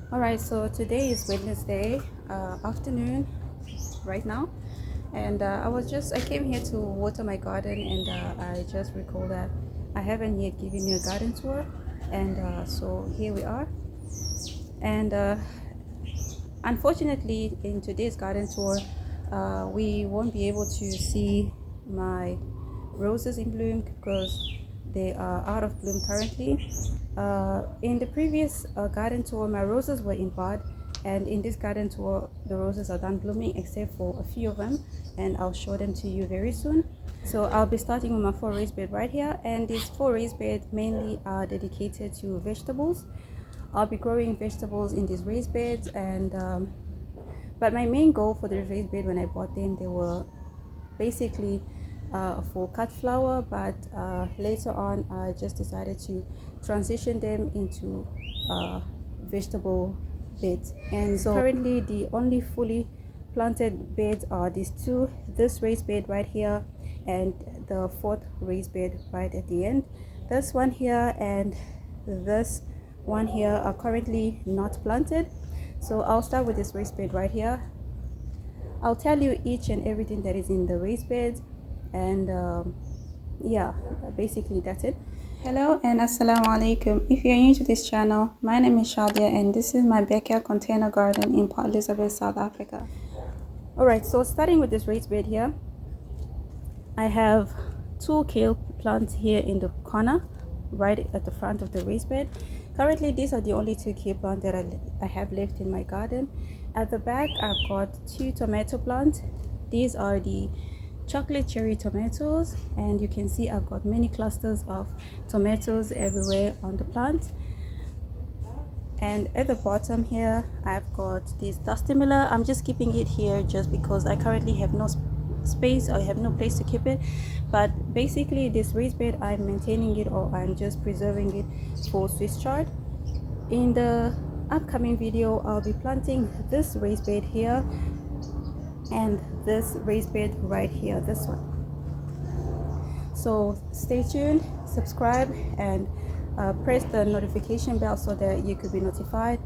All right, so today is Wednesday afternoon right now, and I came here to water my garden, and I just recall that I haven't yet given you a garden tour, and so here we are. And unfortunately, in today's garden tour, we won't be able to see my roses in bloom because they are out of bloom currently. In the previous garden tour, my roses were in bud, and in this garden tour, the roses are done blooming except for a few of them, and I'll show them to you very soon. So I'll be starting with my 4 raised bed right here, and these 4 raised beds mainly are dedicated to vegetables. I'll be growing vegetables in these raised beds, and but my main goal for the raised bed when I bought them, they were basically for cut flower, but later on I just decided to transition them into vegetable beds. And so currently the only fully planted beds are these two, this raised bed right here and the fourth raised bed right at the end. This one here and this one here are currently not planted. So I'll start with this raised bed right here. I'll tell you each and everything that is in the raised beds, and yeah, basically that's it. Hello and assalamu alaikum. If you're new to this channel, my name is Shadia and this is my backyard container garden in Port Elizabeth, South Africa. Alright, so starting with this raised bed here, I have two kale plants here in the corner right at the front of the raised bed. Currently these are the only two kale plants that I have left in my garden. At the back I've got two tomato plants. These are the chocolate cherry tomatoes, and you can see I've got many clusters of tomatoes everywhere on the plant. And at the bottom here I've got this dusty miller. I'm just keeping it here just because I currently have no space, I have no place to keep it, but basically this raised bed I'm maintaining it, or I'm just preserving it for Swiss chard. In the upcoming video I'll be planting this raised bed here and this raised bed right here, this one. So stay tuned, subscribe, and press the notification bell so that you could be notified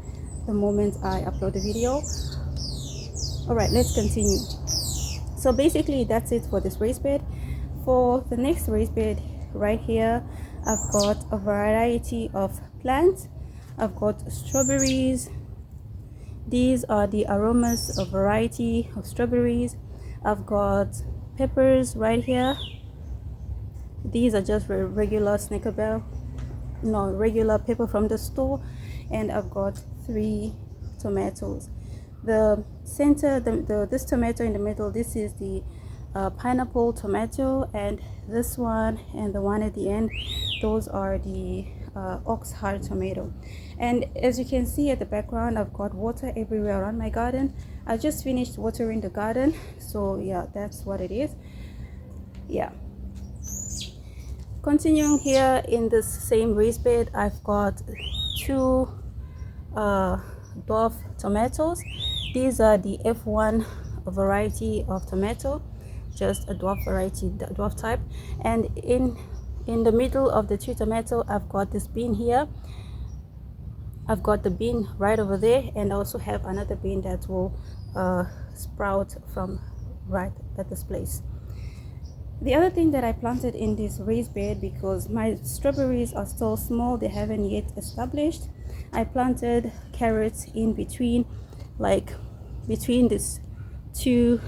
the moment I upload the video. All right, let's continue. So basically that's it for this raised bed. For the next raised bed right here, I've got a variety of plants. I've got strawberries. These are the aromas, a variety of strawberries. I've got peppers right here. These are just regular regular pepper from the store. And I've got 3 tomatoes. The center, this tomato in the middle, this is the pineapple tomato, and this one and the one at the end, those are the ox heart tomato. And as you can see at the background, I've got water everywhere around my garden. I just finished watering the garden, so yeah, that's what it is. Yeah, continuing here in this same raised bed, I've got 2 dwarf tomatoes. These are the F1 variety of tomato, just a dwarf variety, dwarf type. And in the middle of the 2 tomato, I've got this bean here. I've got the bean right over there, and I also have another bean that will sprout from right at this place. The other thing that I planted in this raised bed, because my strawberries are still small, they haven't yet established, I planted carrots in between, like between these two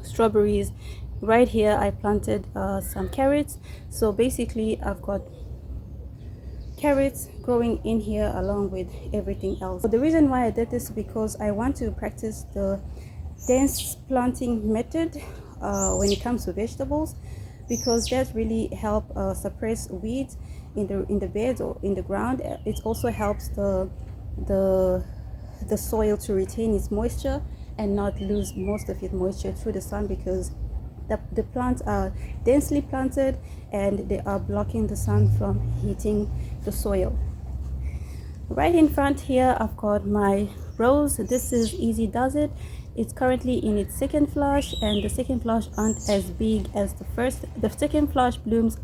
strawberries right here. I planted some carrots. So basically I've got carrots growing in here along with everything else. So the reason why I did this is because I want to practice the dense planting method when it comes to vegetables, because that really help suppress weeds in the beds or in the ground. It also helps the soil to retain its moisture and not lose most of its moisture through the sun, because the plants are densely planted and they are blocking the sun from heating the soil. Right in front here I've got my rose. This is Easy Does It. It's currently in its second flush, and the second flush aren't as big as the first. The second flush blooms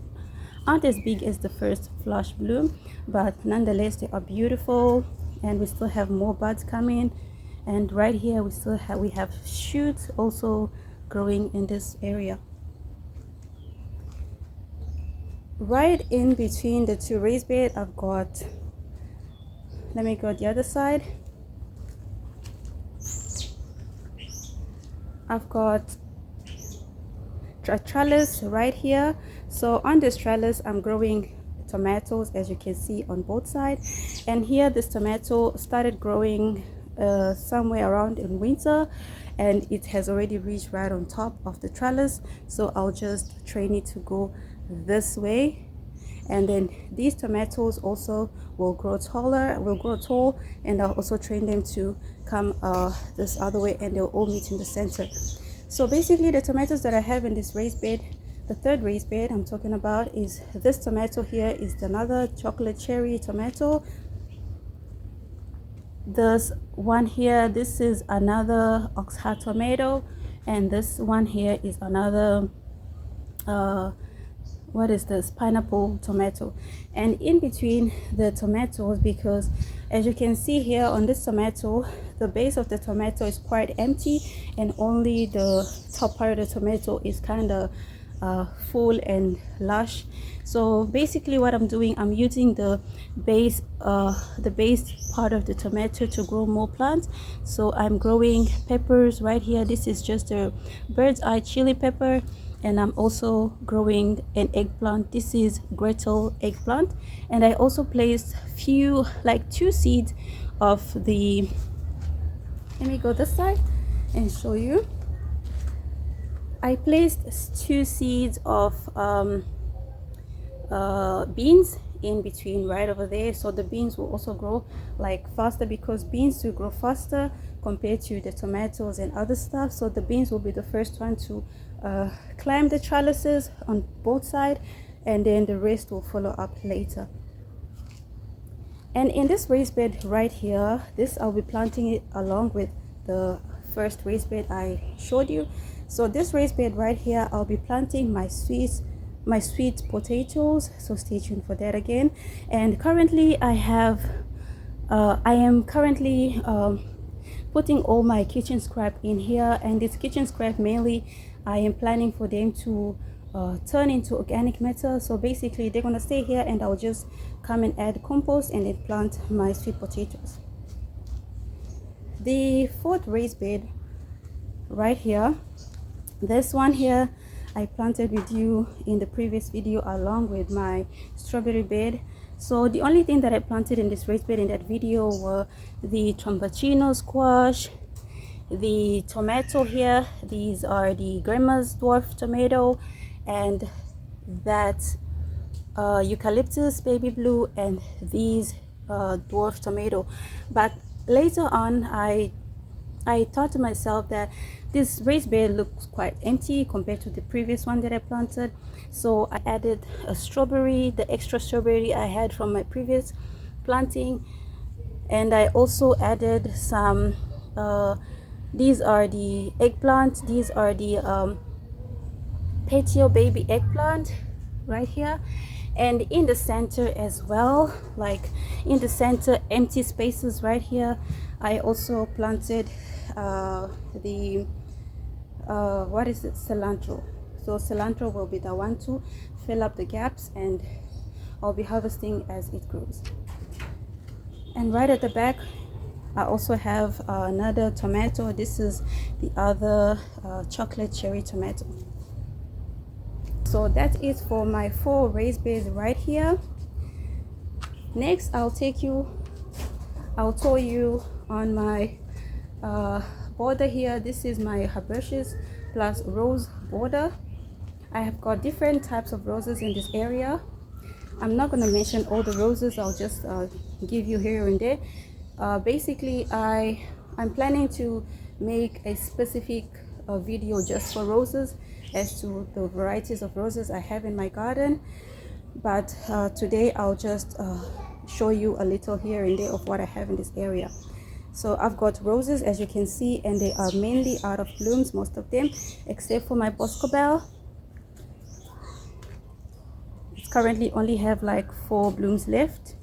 aren't as big as the first flush bloom, but nonetheless they are beautiful, and we still have more buds coming. And right here we have shoots also growing in this area. Right in between the two raised beds, I've got, let me go the other side. I've got a trellis right here. So on this trellis I'm growing tomatoes, as you can see, on both sides. And here this tomato started growing somewhere around in winter, and it has already reached right on top of the trellis. So I'll just train it to go this way, and then these tomatoes also will grow tall, and I'll also train them to come this other way, and they'll all meet in the center. So basically the tomatoes that I have in this raised bed, the third raised bed I'm talking about, is this tomato here is another chocolate cherry tomato. This one here, this is another oxheart tomato, and this one here is another what is this, pineapple tomato. And in between the tomatoes, because as you can see here on this tomato, the base of the tomato is quite empty, and only the top part of the tomato is kind of full and lush. So basically what I'm doing, I'm using the base part of the tomato to grow more plants. So I'm growing peppers right here. This is just a bird's eye chili pepper, and I'm also growing an eggplant. This is Gretel eggplant, and I also placed few, like 2 seeds of the, let me go this side and show you. I placed 2 seeds of beans in between right over there, so the beans will also grow like faster, because beans will grow faster compared to the tomatoes and other stuff. So the beans will be the first one to climb the trellises on both sides, and then the rest will follow up later. And in this raised bed right here, this I'll be planting it along with the first raised bed I showed you. So this raised bed right here, I'll be planting my sweet potatoes, so stay tuned for that again. And currently I am currently putting all my kitchen scrap in here, and this kitchen scrap mainly I am planning for them to turn into organic matter. So basically they're gonna stay here, and I'll just come and add compost and then plant my sweet potatoes. The fourth raised bed right here, this one here I planted with you in the previous video along with my strawberry bed. So the only thing that I planted in this raised bed in that video were the tromboncino squash, the tomato here, these are the grandma's dwarf tomato, and that eucalyptus baby blue, and these dwarf tomato. But later on I thought to myself that this raised bed looks quite empty compared to the previous one that I planted. So I added a strawberry, the extra strawberry I had from my previous planting, and I also added some these are the eggplant, these are the patio baby eggplant right here. And in the center as well, like in the center empty spaces right here, I also planted the what is it, cilantro. So cilantro will be the one to fill up the gaps, and I'll be harvesting as it grows. And right at the back I also have another tomato. This is the other chocolate cherry tomato. So that is for my 4 raised beds right here. Next I'll tour you on my border here. This is my hibiscus plus rose border. I have got different types of roses in this area. I'm not going to mention all the roses, I'll just give you here and there. Basically I'm planning to make a specific video just for roses, as to the varieties of roses I have in my garden. But today I'll just show you a little here and there of what I have in this area. So I've got roses, as you can see, and they are mainly out of blooms, most of them, except for my boscobel. It's currently only have like 4 blooms left.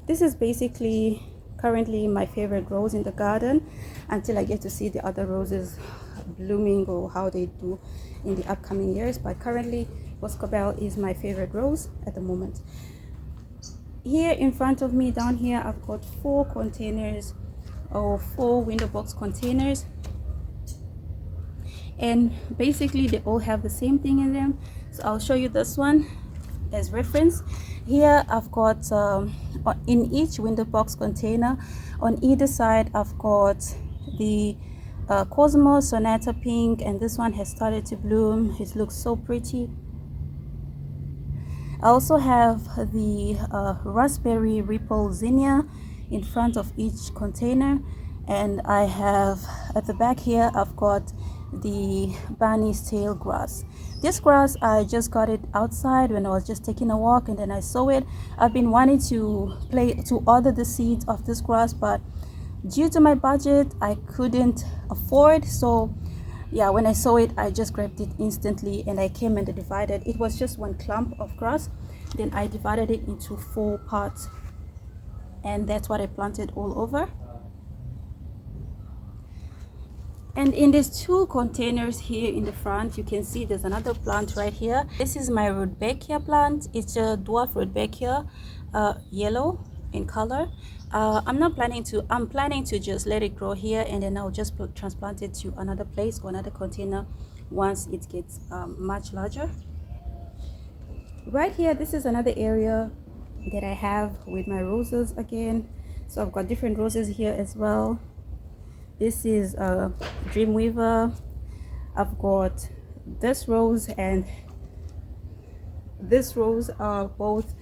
This is basically currently my favorite rose in the garden until I get to see the other roses blooming or how they do in the upcoming years. But currently Boscobel is my favorite rose at the moment. Here in front of me down here, I've got 4 containers or 4 window box containers, and basically they all have the same thing in them. So I'll show you this one as reference. Here I've got in each window box container on either side I've got the Cosmo Sonata Pink, and this one has started to bloom. It looks so pretty. I also have the Raspberry Ripple Zinnia in front of each container, and I have at the back here I've got the Barney's Tail grass. This grass, I just got it outside when I was just taking a walk, and then I saw it. I've been wanting to order the seeds of this grass, but due to my budget I couldn't afford. So yeah, when I saw it I just grabbed it instantly, and I came and divided. It was just one clump of grass, then I divided it into 4 parts, and that's what I planted all over. And in these 2 containers here in the front, you can see there's another plant right here. This is my Rudbeckia plant. It's a dwarf Rudbeckia, yellow in color. I'm planning to just let it grow here, and then I'll just transplant it to another place or another container once it gets much larger. Right here, this is another area that I have with my roses again. So I've got different roses here as well. This is a Dreamweaver. I've got this rose and this rose are both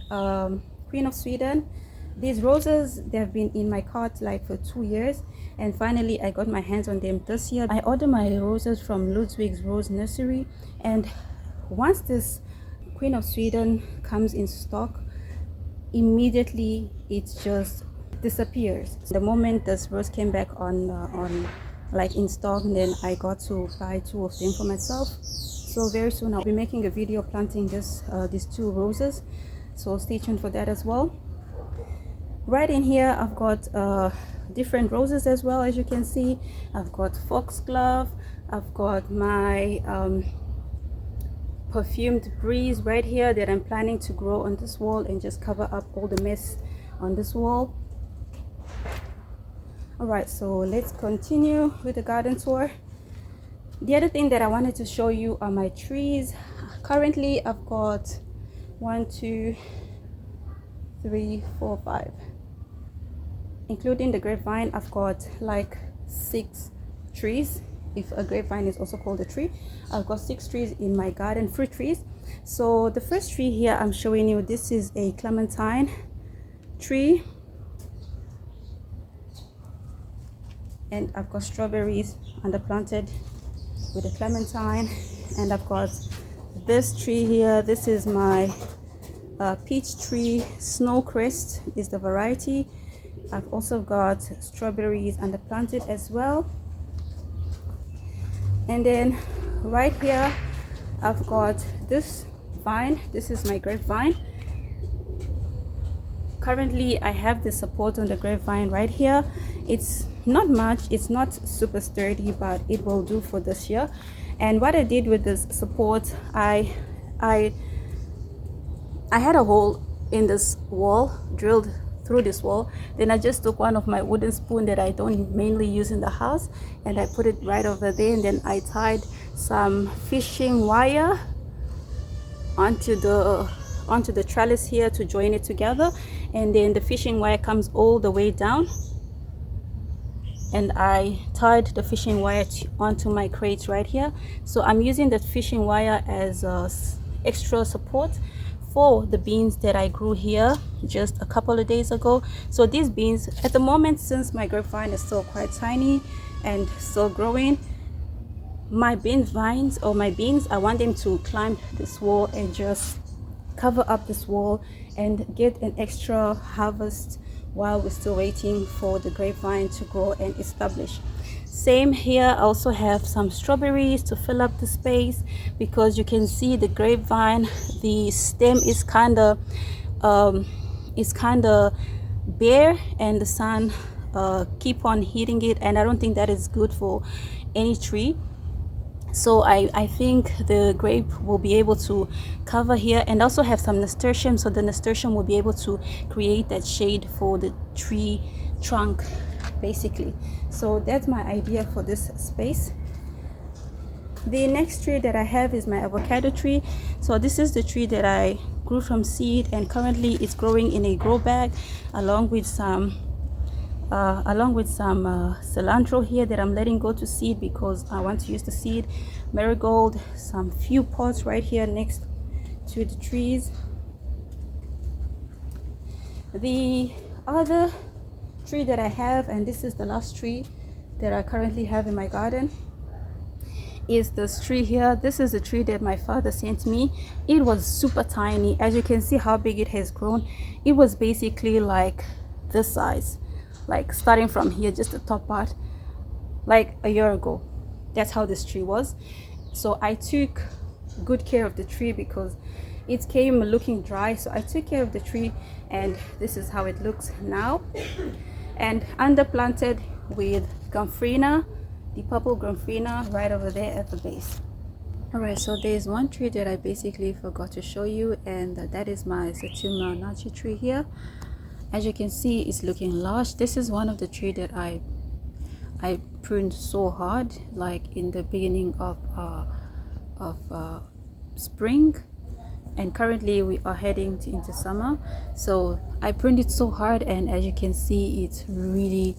Queen of Sweden. These roses, they have been in my cart like for 2 years, and finally I got my hands on them this year. I ordered my roses from Ludwig's Rose Nursery, and once this Queen of Sweden comes in stock, immediately it just disappears. The moment this rose came back on like in stock, and then I got to buy 2 of them for myself. So very soon I'll be making a video planting these 2 roses, so stay tuned for that as well. Right in here I've got different roses as well. As you can see, I've got foxglove, I've got my perfumed breeze right here that I'm planning to grow on this wall and just cover up all the mess on this wall. Alright, so let's continue with the garden tour. The other thing that I wanted to show you are my trees. Currently I've got 1, 2, 3, 4, 5, including the grapevine. I've got like 6 trees, if a grapevine is also called a tree. I've got 6 trees in my garden, fruit trees. So the first tree here I'm showing you, this is a clementine tree, and I've got strawberries underplanted with a clementine. And I've got this tree here. This is my peach tree. Snowcrest is the variety. I've also got strawberries underplanted as well. And then right here I've got this vine. This is my grapevine. Currently I have the support on the grapevine right here. It's not much, it's not super sturdy, but it will do for this year. And what I did with this support, I had a hole in this wall, drilled through this wall. Then I just took one of my wooden spoon that I don't mainly use in the house, and I put it right over there, and then I tied some fishing wire onto the trellis here to join it together. And then the fishing wire comes all the way down, and I tied the fishing wire onto my crates right here. So I'm using that fishing wire as extra support for the beans that I grew here just a couple of days ago. So these beans at the moment, since my grapevine is still quite tiny and still growing, my bean vines or my beans, I want them to climb this wall and just cover up this wall and get an extra harvest while we're still waiting for the grapevine to grow and establish. Same here. I also have some strawberries to fill up the space, because you can see the grapevine, the stem is kind of bare, and the sun keep on hitting it, and I don't think that is good for any tree. So I think the grape will be able to cover here, and also have some nasturtium, so the nasturtium will be able to create that shade for the tree trunk basically. So that's my idea for this space. The next tree that I have is my avocado tree. So this is the tree that I grew from seed, and currently it's growing in a grow bag along with some cilantro here that I'm letting go to seed because I want to use the seed. Marigold, some few pots right here next to the trees. The other tree that I have, and this is the last tree that I currently have in my garden, is this tree here. This is the tree that my father sent me. It was super tiny. As you can see how big it has grown. It was basically like this size, like starting from here, just the top part, like a year ago. That's how this tree was. So I took good care of the tree because it came looking dry, so I took care of the tree, and this is how it looks now. And underplanted with gomphrena, the purple gomphrena, right over there at the base. Alright, so there's one tree that I basically forgot to show you, and that is my Satsuma nachi tree here. As you can see, it's looking lush. This is one of the tree that I pruned so hard, like in the beginning of spring, and currently we are heading into summer. So I pruned it so hard, and as you can see, it's really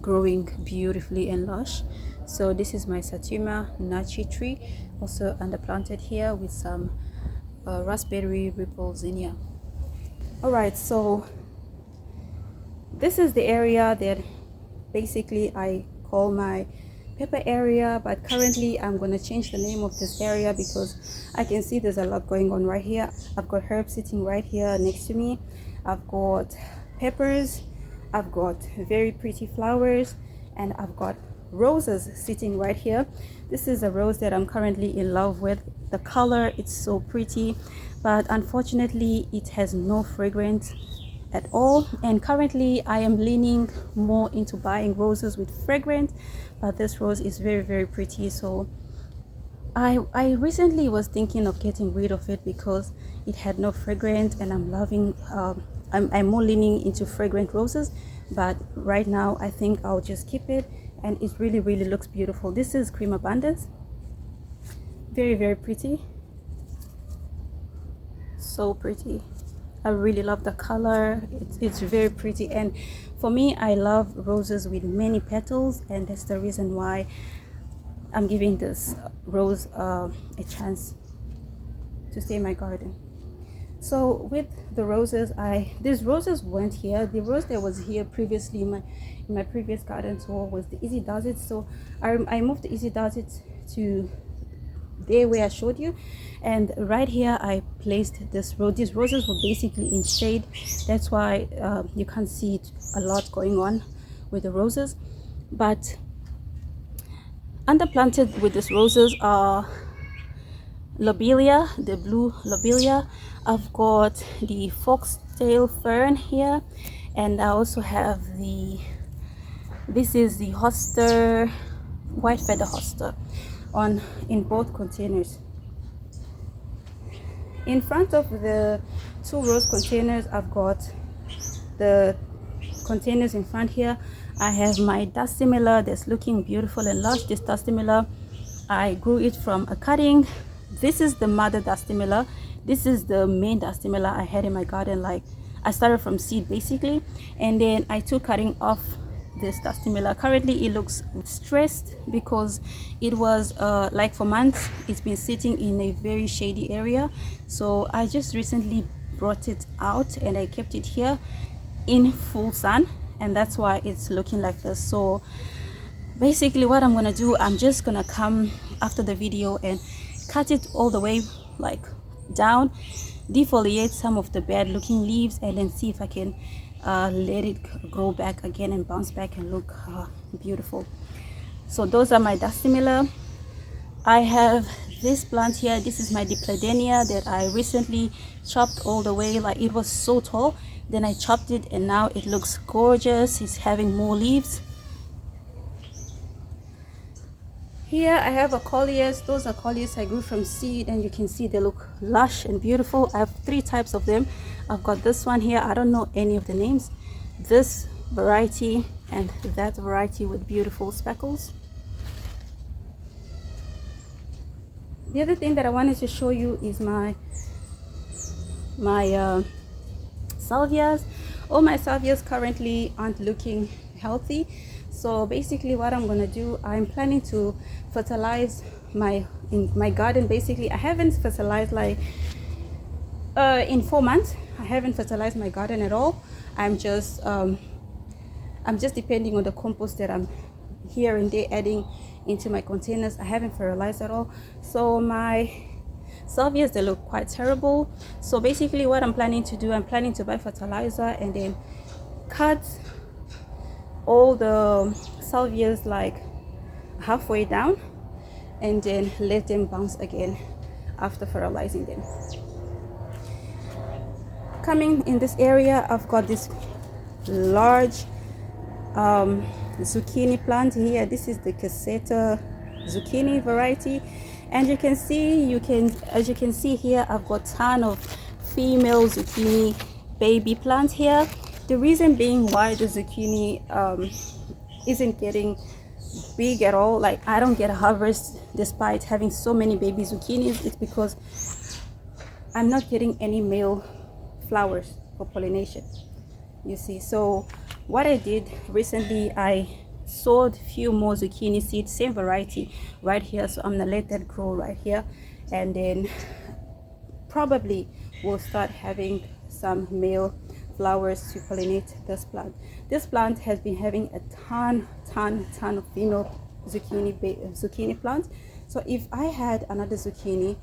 growing beautifully and lush. So this is my Satsuma nachi tree, also underplanted here with some raspberry ripples in here. Alright, so this is the area that basically I call my pepper area, but currently I'm going to change the name of this area because I can see there's a lot going on right here. I've got herbs sitting right here next to me. I've got peppers, I've got very pretty flowers, and I've got roses sitting right here. This is a rose that I'm currently in love with. The color, it's so pretty, but unfortunately it has no fragrance at all, and currently I am leaning more into buying roses with fragrance, but this rose is very, very pretty. So I recently was thinking of getting rid of it because it had no fragrance, and I'm loving I'm more leaning into fragrant roses, but right now I think I'll just keep it, and it really, really looks beautiful. This is Cream Abundance. Very, very pretty. So pretty. I really love the color. It's very pretty, and for me, I love roses with many petals, and that's the reason why I'm giving this rose a chance to stay in my garden. So with the roses, these roses went here. The rose that was here previously in my previous garden tour was the Easy Does It. So I moved the Easy Does It to there where I showed you, and right here I placed this rose. These roses were basically in shade. That's why you can't see a lot going on with the roses. But underplanted with these roses are lobelia, the blue lobelia. I've got the foxtail fern here, and I also have this is the hoster, white feather hoster, in both containers. In front of the two rose containers, I've got the containers in front here. I have my Dustimilla that's looking beautiful and lush. This Dustimilla, I grew it from a cutting. This is the mother Dustimilla. This is the main Dustimilla I had in my garden. Like, I started from seed basically, and then I took cutting off this Dustimilla. Currently it looks stressed because it was like for months it's been sitting in a very shady area. So I just recently brought it out and I kept it here in full sun, and that's why it's looking like this. So basically what I'm gonna do, I'm just gonna come after the video and cut it all the way like down, defoliate some of the bad looking leaves, and then see if I can let it grow back again and bounce back and look beautiful. So those are my dustimilla. I have this plant here. This is my dipladenia that I recently chopped all the way. Like, it was so tall, then I chopped it and now it looks gorgeous. It's having more leaves. Here I have coleus. Those are coleus I grew from seed, and you can see they look lush and beautiful. I have 3 types of them. I've got this one here, I don't know any of the names, this variety and that variety with beautiful speckles. The other thing that I wanted to show you is my salvias. All my salvias currently aren't looking healthy. So basically what I'm gonna do, I'm planning to fertilize in my garden. Basically, I haven't fertilized like in 4 months. I haven't fertilized my garden at all. I'm just depending on the compost that I'm here and there adding into my containers. I haven't fertilized at all. So my salvias, they look quite terrible. So basically what I'm planning to do, I'm planning to buy fertilizer and then cut all the salvias like halfway down and then let them bounce again after fertilizing them. Coming in this area, I've got this large zucchini plant here. This is the cassetta zucchini variety, and you can see, as you can see here, I've got a ton of female zucchini baby plants here. The reason being why the zucchini isn't getting big at all, like I don't get a harvest despite having so many baby zucchinis, it's because I'm not getting any male flowers for pollination, you see. So what I did recently, I sowed a few more zucchini seeds, same variety right here. So I'm gonna let that grow right here, and then probably we'll start having some male flowers to pollinate this plant. This plant has been having a ton of female zucchini plants. So if I had another zucchini,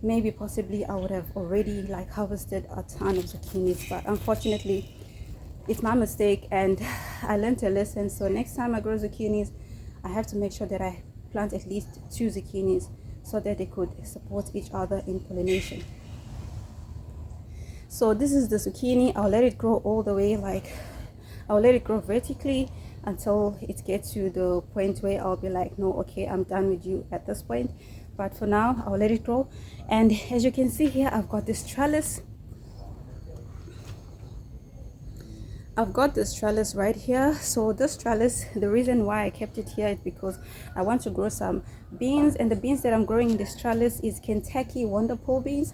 maybe possibly I would have already like harvested a ton of zucchinis, but unfortunately it's my mistake and I learned a lesson. So next time I grow zucchinis, I have to make sure that I plant at least 2 zucchinis so that they could support each other in pollination. So this is the zucchini. I'll let it grow all the way, like I'll let it grow vertically until it gets to the point where I'll be like, no, okay, I'm done with you at this point. But for now, I'll let it grow. And as you can see here, I've got this trellis. I've got this trellis right here. So this trellis, the reason why I kept it here is because I want to grow some beans, and the beans that I'm growing in this trellis is Kentucky Wonderful beans.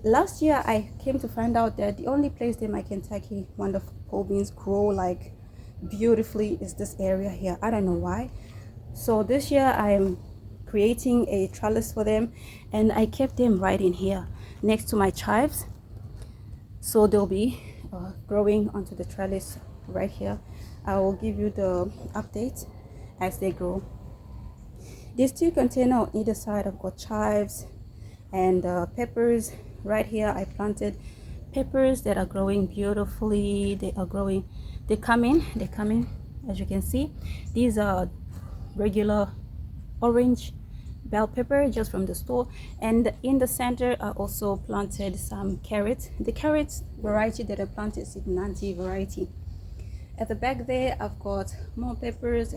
Last year I came to find out that the only place that my Kentucky Wonderful beans grow like beautifully is this area here. I don't know why. So this year I am creating a trellis for them, and I kept them right in here next to my chives, so they'll be growing onto the trellis right here. I will give you the update as they grow. These 2 containers on either side, I've got chives and peppers. Right here I planted peppers that are growing beautifully. They're coming as you can see. These are regular orange bell pepper just from the store, and in the center I also planted some carrots. The carrots variety that I planted is Nanti variety. At the back there I've got more peppers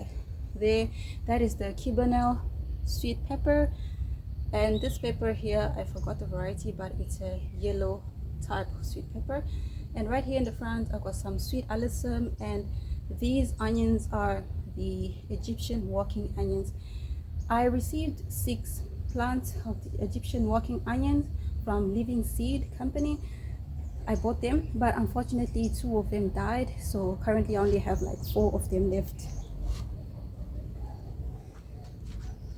there. That is the Kibanel sweet pepper, and this pepper here, I forgot the variety, but it's a yellow type of sweet pepper. And right here in the front I've got some sweet alyssum, and these onions are the Egyptian walking onions. I received 6 plants of the Egyptian walking onions from Living Seed Company. I bought them, but unfortunately 2 of them died, so currently I only have like 4 of them left.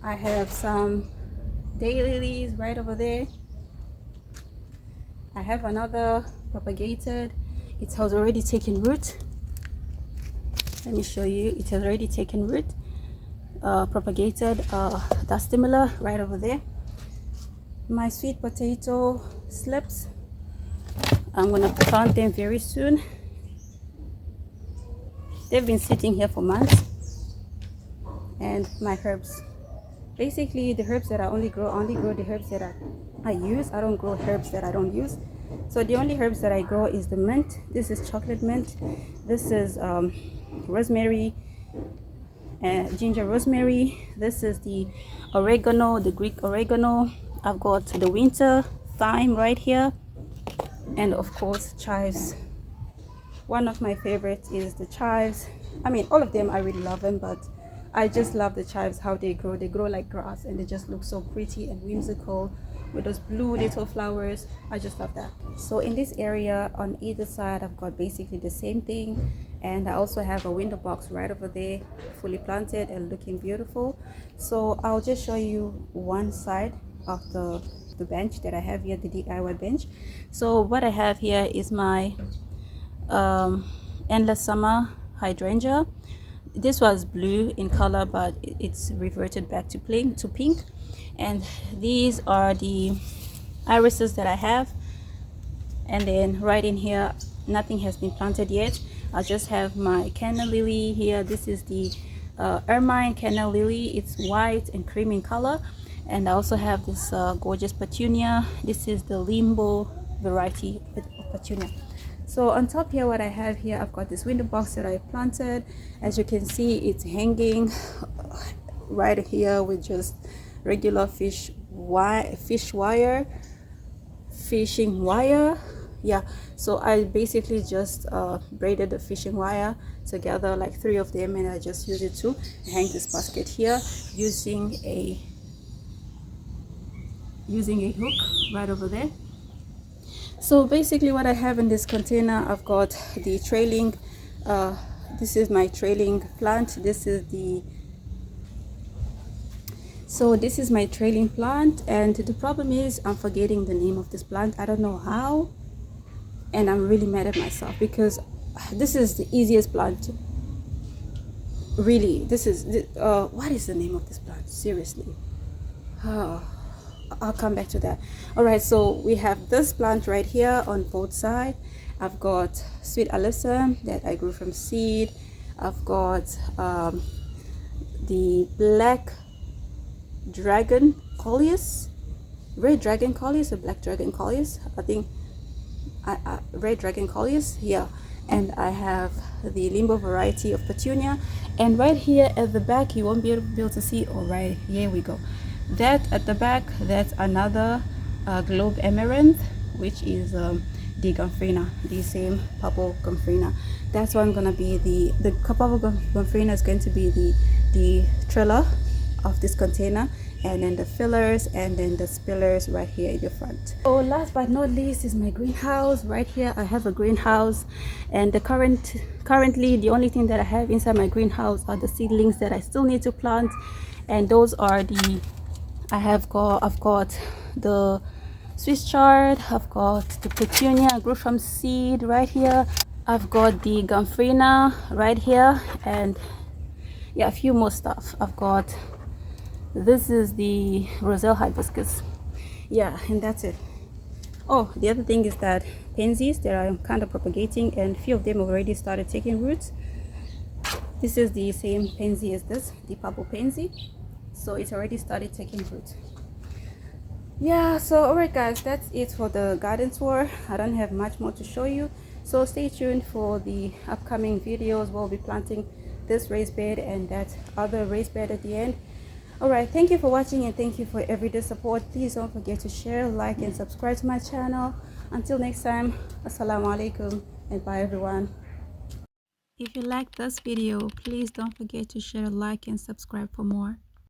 I have some daylilies right over there. I have another propagated. It has already taken root. Let me show you. It has already taken root. Propagated dustimilla right over there. My sweet potato slips, I'm gonna plant them very soon. they've been sitting here for months. And my herbs, basically the herbs that I only grow the herbs that I use. I don't grow herbs that I don't use. So the only herbs that I grow is the mint. This is chocolate mint. This is rosemary and ginger rosemary. This is the oregano, the Greek oregano. I've got the winter thyme right here, and of course chives. One of my favorites is the chives. I mean, all of them, I really love them, but I just love the chives, how they grow. They grow like grass and they just look so pretty and whimsical with those blue little flowers. I just love that. So in this area on either side, I've got basically the same thing. And I also have a window box right over there, fully planted and looking beautiful. So I'll just show you one side of the bench that I have here, the DIY bench. So what I have here is my endless summer hydrangea. This was blue in color, but it's reverted back to pink. And these are the irises that I have. And then right in here, nothing has been planted yet. I just have my canna lily here. This is the ermine canna lily. It's white and cream in color. And I also have this gorgeous petunia. This is the limbo variety of petunia. So on top here, what I have here, I've got this window box that I planted. As you can see, it's hanging right here with just regular fishing wire. Yeah, so I basically just braided the fishing wire together, like 3 of them, and I just use it to hang this basket here using a hook right over there. So basically what I have in this container, I've got the trailing, this is my trailing plant. This is my trailing plant, and the problem is I'm forgetting the name of this plant. I don't know how, and I'm really mad at myself because this is the easiest plant. Really, this is what is the name of this plant? Seriously. I'll come back to that. All right, so we have this plant right here on both sides. I've got sweet alyssum that I grew from seed. I've got the black dragon coleus, red dragon coleus or black dragon coleus. I think red dragon coleus, yeah. And I have the limbo variety of petunia. And right here at the back, you won't be able to see. All right, here we go. That at the back, that's another globe amaranth, which is the gomphrena, the same purple gomphrena. That's what I'm gonna be the purple gomphrena is going to be the trailer of this container, and then the fillers, and then the spillers right here in the front. So last but not least is my greenhouse. Right here I have a greenhouse, and currently the only thing that I have inside my greenhouse are the seedlings that I still need to plant, and those are I've got the Swiss chard, I've got the petunia I grew from seed right here, I've got the gomphrena right here, and yeah, a few more stuff. I've got, this is the roselle hibiscus, yeah, and that's it. Oh, the other thing is that pansies that I'm kind of propagating, and a few of them have already started taking roots. This is the same pansy as this, the purple pansy. So it's already started taking root. Yeah, so alright guys, that's it for the garden tour. I don't have much more to show you, so stay tuned for the upcoming videos. We'll be planting this raised bed and that other raised bed at the end. Alright, thank you for watching, and thank you for everyday support. Please don't forget to share, like, and subscribe to my channel. Until next time, assalamu alaikum, and bye everyone. If you like this video, please don't forget to share, like, and subscribe for more.